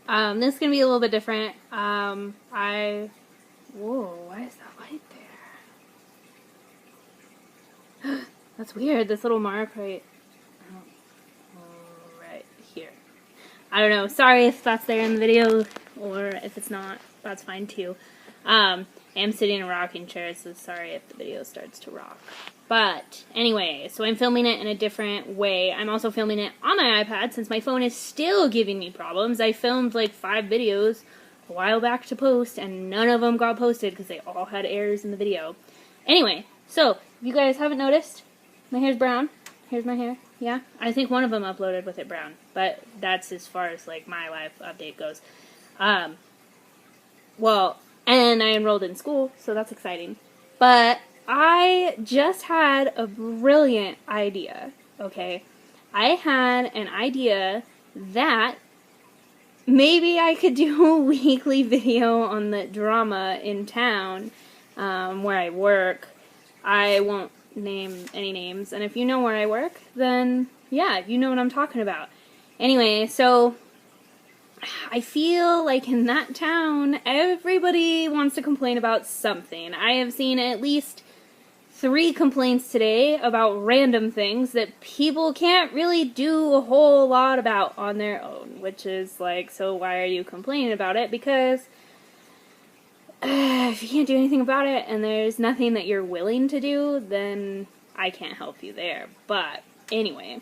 This is going to be a little bit different. Whoa, why is that light there? That's weird, this little mark right here. I don't know, sorry if that's there in the video, or if it's not, that's fine too. I am sitting in a rocking chair, so sorry if the video starts to rock. But, anyway, so I'm filming it in a different way. I'm also filming it on my iPad, since my phone is still giving me problems. I filmed like 5 videos a while back to post, and none of them got posted, because they all had errors in the video. Anyway, so, if you guys haven't noticed, my hair's brown. Here's my hair. Yeah, I think one of them uploaded with it brown, but that's as far as like my life update goes. Well, and I enrolled in school, so that's exciting. But I just had a brilliant idea, okay? I had an idea that maybe I could do a weekly video on the drama in town where I work. I won't name any names, and if you know where I work, then yeah, you know what I'm talking about. Anyway, so I feel like in that town, everybody wants to complain about something. I have seen at least 3 complaints today about random things that people can't really do a whole lot about on their own, which is like, so why are you complaining about it? Because if you can't do anything about it and there's nothing that you're willing to do, then I can't help you there. But anyway,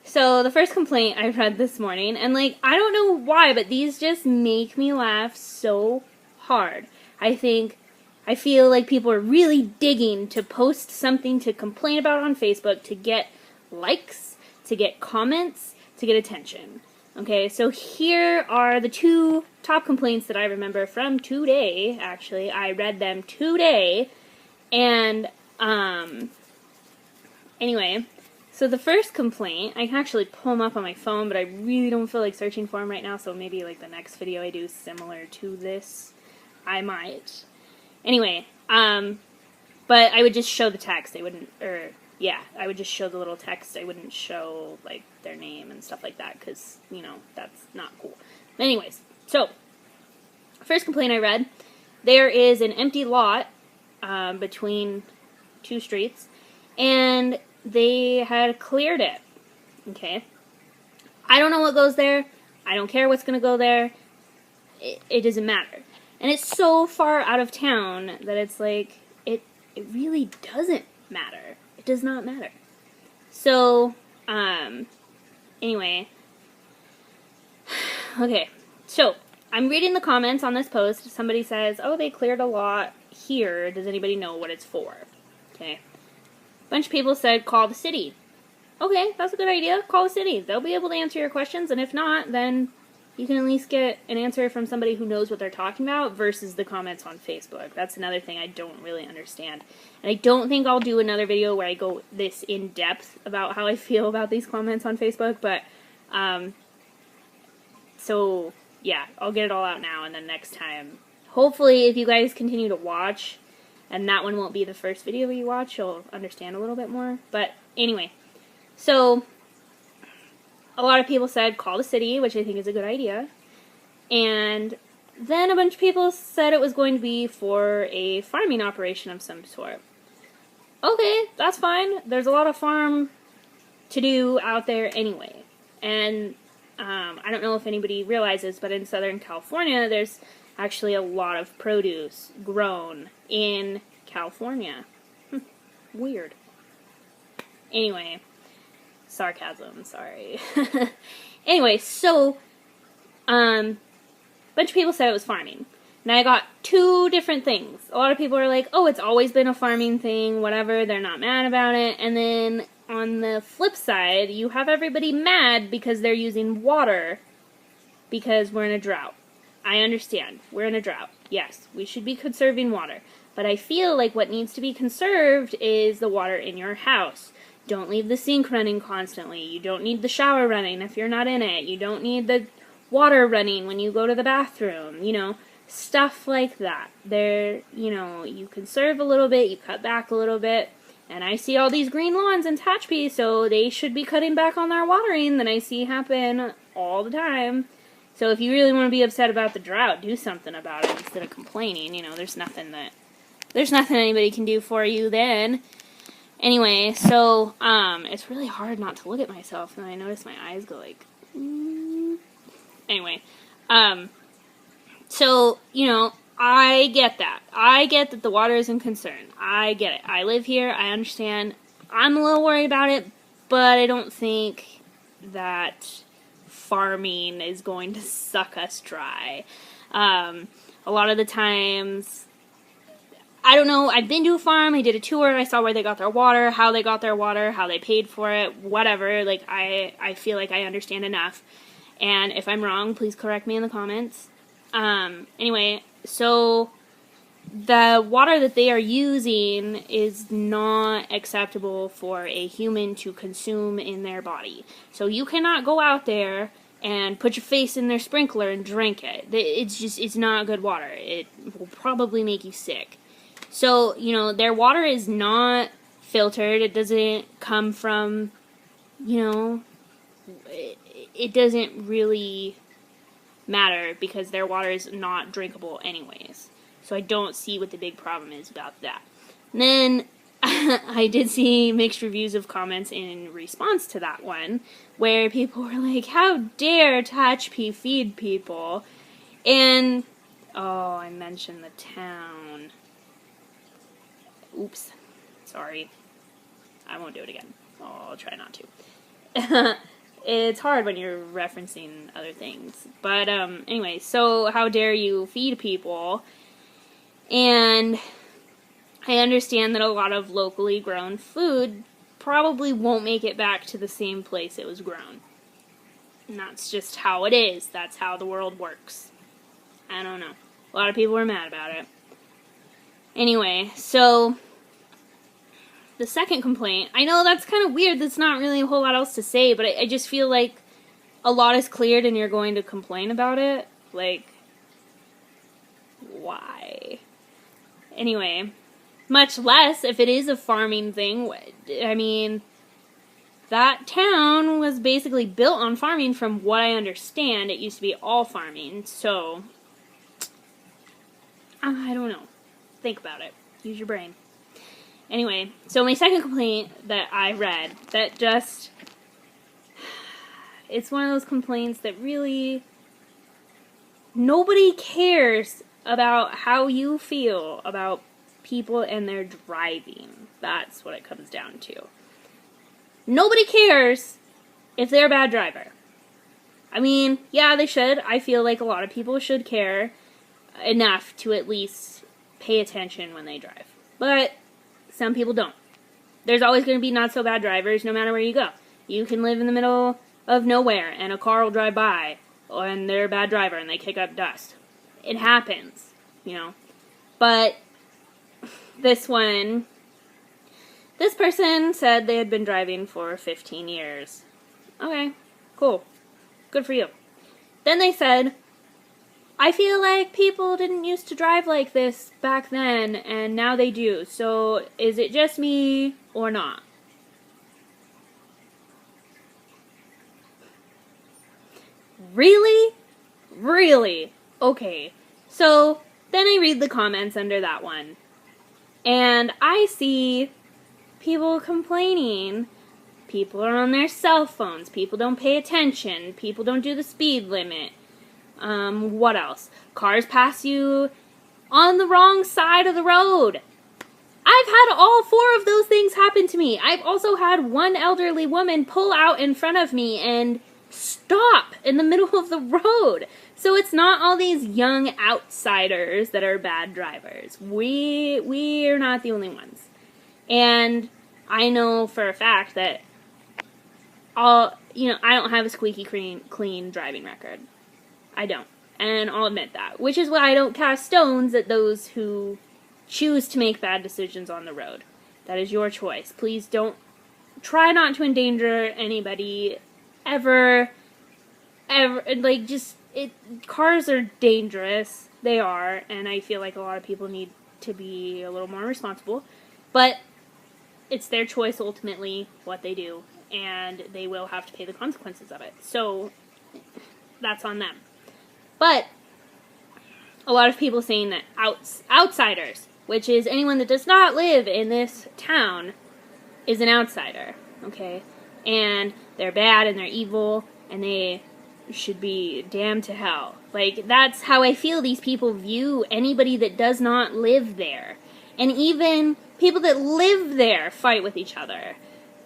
so the first complaint I read this morning, and like, I don't know why, but these just make me laugh so hard. I feel like people are really digging to post something to complain about on Facebook to get likes, to get comments, to get attention. Okay, so here are the 2 top complaints that I remember from today, actually. I read them today, and, anyway, so the first complaint, I can actually pull them up on my phone, but I really don't feel like searching for them right now, so maybe, like, the next video I do similar to this, I might. Anyway, but I would just show the text, I would just show the little text, I wouldn't show, like, their name and stuff like that, because, you know, that's not cool. Anyways, so, first complaint I read, there is an empty lot, between 2 streets, and they had cleared it, okay? I don't know what goes there, I don't care what's gonna go there, it doesn't matter. And it's so far out of town that it's like, it really doesn't matter. It does not matter. So, anyway. Okay, so, I'm reading the comments on this post. Somebody says, oh, they cleared a lot here. Does anybody know what it's for? Okay. A bunch of people said, call the city. Okay, that's a good idea. Call the city. They'll be able to answer your questions, and if not, then you can at least get an answer from somebody who knows what they're talking about versus the comments on Facebook. That's another thing I don't really understand. And I don't think I'll do another video where I go this in-depth about how I feel about these comments on Facebook, but, so, yeah, I'll get it all out now, and then next time, hopefully, if you guys continue to watch, and that one won't be the first video you watch, you'll understand a little bit more. But, anyway, so a lot of people said call the city, which I think is a good idea. And then a bunch of people said it was going to be for a farming operation of some sort. Okay, that's fine. There's a lot of farm to do out there anyway. And I don't know if anybody realizes, but in Southern California, there's actually a lot of produce grown in California. Weird. Anyway. Sarcasm, sorry. Anyway, so, bunch of people said it was farming. Now I got 2 different things. A lot of people are like, oh, it's always been a farming thing, whatever, they're not mad about it. And then, on the flip side, you have everybody mad because they're using water because we're in a drought. I understand, we're in a drought. Yes, we should be conserving water. But I feel like what needs to be conserved is the water in your house. Don't leave the sink running constantly. You don't need the shower running if you're not in it. You don't need the water running when you go to the bathroom. You know, stuff like that. You conserve a little bit, you cut back a little bit. And I see all these green lawns in Tehachapi, so they should be cutting back on their watering that I see happen all the time. So if you really want to be upset about the drought, do something about it instead of complaining. You know, there's nothing anybody can do for you then. Anyway, so, it's really hard not to look at myself, and I notice my eyes go like, Anyway, so, you know, I get that. I get that the water is a concern. I get it. I live here. I understand. I'm a little worried about it, but I don't think that farming is going to suck us dry. A lot of the times, I don't know, I've been to a farm, I did a tour, I saw where they got their water, how they got their water, how they paid for it, whatever. Like, I feel like I understand enough. And if I'm wrong, please correct me in the comments. Anyway, so the water that they are using is not acceptable for a human to consume in their body. So you cannot go out there and put your face in their sprinkler and drink it. It's not good water. It will probably make you sick. So, you know, their water is not filtered. It doesn't come from, you know, it doesn't really matter because their water is not drinkable anyways. So I don't see what the big problem is about that. And then I did see mixed reviews of comments in response to that one, where people were like, how dare Tehachapi feed people? And, oh, I mentioned the town. Oops. Sorry. I won't do it again. Oh, I'll try not to. It's hard when you're referencing other things. But, anyway, so how dare you feed people? And I understand that a lot of locally grown food probably won't make it back to the same place it was grown. And that's just how it is. That's how the world works. I don't know. A lot of people are mad about it. Anyway, so the second complaint, I know that's kind of weird, there's not really a whole lot else to say, but I just feel like a lot is cleared and you're going to complain about it. Like, why? Anyway, much less if it is a farming thing. I mean, that town was basically built on farming from what I understand. It used to be all farming, so I don't know. Think about it. Use your brain. Anyway, so my second complaint that I read, that just, it's one of those complaints that really, nobody cares about how you feel about people and their driving. That's what it comes down to. Nobody cares if they're a bad driver. I mean, yeah, they should. I feel like a lot of people should care enough to at least pay attention when they drive. But some people don't. There's always going to be not so bad drivers no matter where you go. You can live in the middle of nowhere and a car will drive by and they're a bad driver and they kick up dust. It happens, you know. But this person said they had been driving for 15 years. Okay, cool. Good for you. Then they said, I feel like people didn't used to drive like this back then, and now they do. So, is it just me or not? Really? Really? Okay. So, then I read the comments under that one. And I see people complaining. People are on their cell phones. People don't pay attention. People don't do the speed limit. What else? Cars pass you on the wrong side of the road. I've had all 4 of those things happen to me. I've also had one elderly woman pull out in front of me and stop in the middle of the road. So it's not all these young outsiders that are bad drivers. We're not the only ones. And I know for a fact that I don't have a squeaky clean driving record. I don't. And I'll admit that. Which is why I don't cast stones at those who choose to make bad decisions on the road. That is your choice. Please don't try not to endanger anybody ever. Like, cars are dangerous. They are. And I feel like a lot of people need to be a little more responsible. But it's their choice ultimately what they do. And they will have to pay the consequences of it. So, that's on them. But a lot of people saying that outsiders, which is anyone that does not live in this town, is an outsider, okay? And they're bad and they're evil and they should be damned to hell. Like, that's how I feel these people view anybody that does not live there. And even people that live there fight with each other.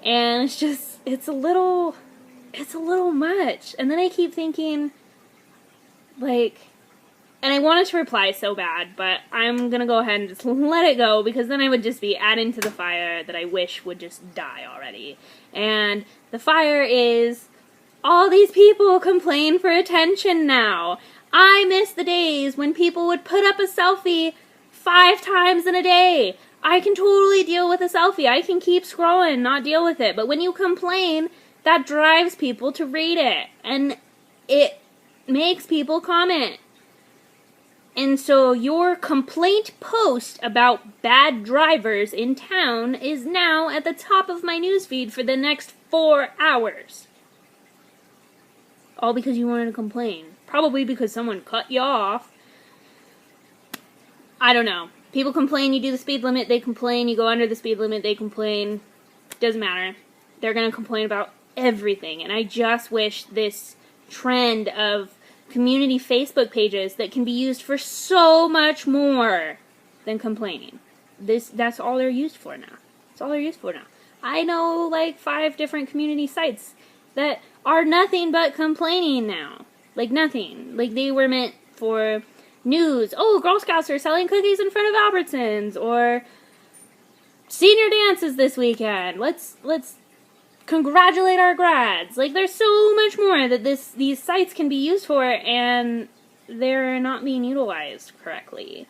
And it's just, it's a little much. And then I keep thinking, like, and I wanted to reply so bad, but I'm gonna go ahead and just let it go, because then I would just be adding to the fire that I wish would just die already. And the fire is, all these people complain for attention now. I miss the days when people would put up a selfie 5 times in a day. I can totally deal with a selfie. I can keep scrolling, not deal with it. But when you complain, that drives people to read it. And it makes people comment. And so your complaint post about bad drivers in town is now at the top of my newsfeed for the next 4 hours. All because you wanted to complain. Probably because someone cut you off. I don't know. People complain, you do the speed limit, they complain, you go under the speed limit, they complain. Doesn't matter. They're going to complain about everything. And I just wish this trend of community Facebook pages that can be used for so much more than complaining. That's all they're used for now. That's all they're used for now. I know like 5 different community sites that are nothing but complaining now. Like nothing. Like they were meant for news. Oh, Girl Scouts are selling cookies in front of Albertsons, or senior dances this weekend. Let's congratulate our grads. Like there's so much more that these sites can be used for, and they're not being utilized correctly.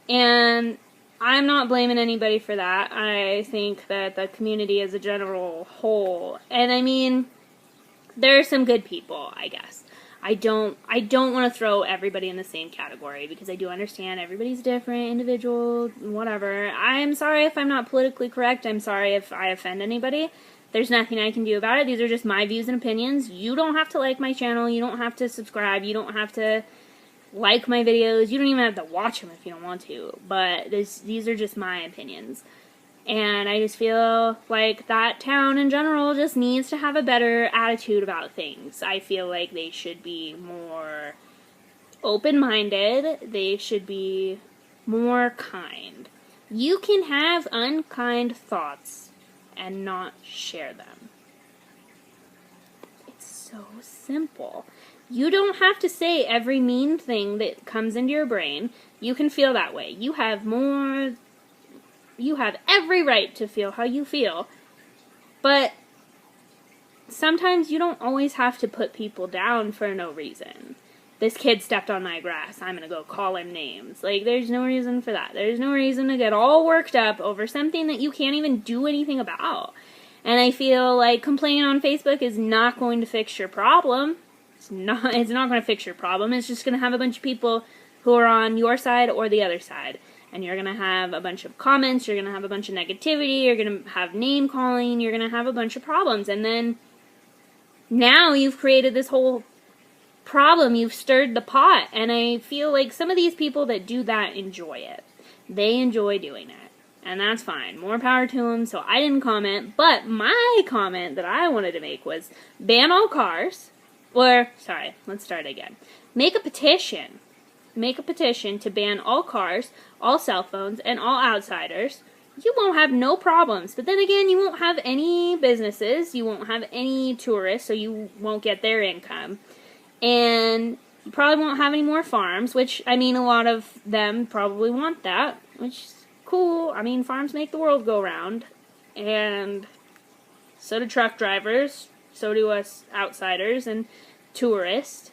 And I'm not blaming anybody for that. I think that the community as a general whole, and I mean, there are some good people, I guess. I don't want to throw everybody in the same category, because I do understand everybody's different, individual, whatever. I'm sorry if I'm not politically correct. I'm sorry if I offend anybody. There's nothing I can do about it. These are just my views and opinions. You don't have to like my channel. You don't have to subscribe. You don't have to like my videos. You don't even have to watch them if you don't want to. But these are just my opinions. And I just feel like that town in general just needs to have a better attitude about things. I feel like they should be more open-minded. They should be more kind. You can have unkind thoughts and not share them. It's so simple. You don't have to say every mean thing that comes into your brain. You can feel that way. You have every right to feel how you feel, but sometimes you don't always have to put people down for no reason. This kid stepped on my grass, I'm gonna go call him names. Like, there's no reason for that. There's no reason to get all worked up over something that you can't even do anything about. And I feel like complaining on Facebook is not going to fix your problem. It's not going to fix your problem. It's just going to have a bunch of people who are on your side or the other side. And you're going to have a bunch of comments, you're going to have a bunch of negativity, you're going to have name calling, you're going to have a bunch of problems. And then now you've created this whole problem, you've stirred the pot. And I feel like some of these people that do that enjoy it. They enjoy doing it. And that's fine. More power to them. So I didn't comment. But my comment that I wanted to make was ban all cars. Or, sorry, let's start again. Make a petition. Make a petition to ban all cars, all cell phones, and all outsiders. You won't have no problems. But then again, you won't have any businesses. You won't have any tourists, so you won't get their income. And you probably won't have any more farms, which, I mean, a lot of them probably want that, which is cool. I mean, farms make the world go round. And so do truck drivers. So do us outsiders and tourists.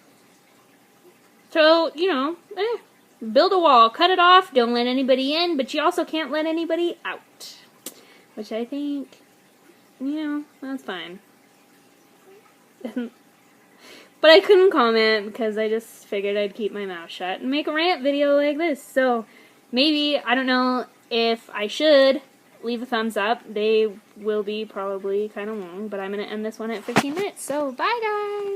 So, you know, build a wall, cut it off, don't let anybody in, but you also can't let anybody out. Which I think, you know, that's fine. But I couldn't comment because I just figured I'd keep my mouth shut and make a rant video like this. So, maybe, I don't know if I should leave a thumbs up. They will be probably kind of long, but I'm going to end this one at 15 minutes. So, bye guys!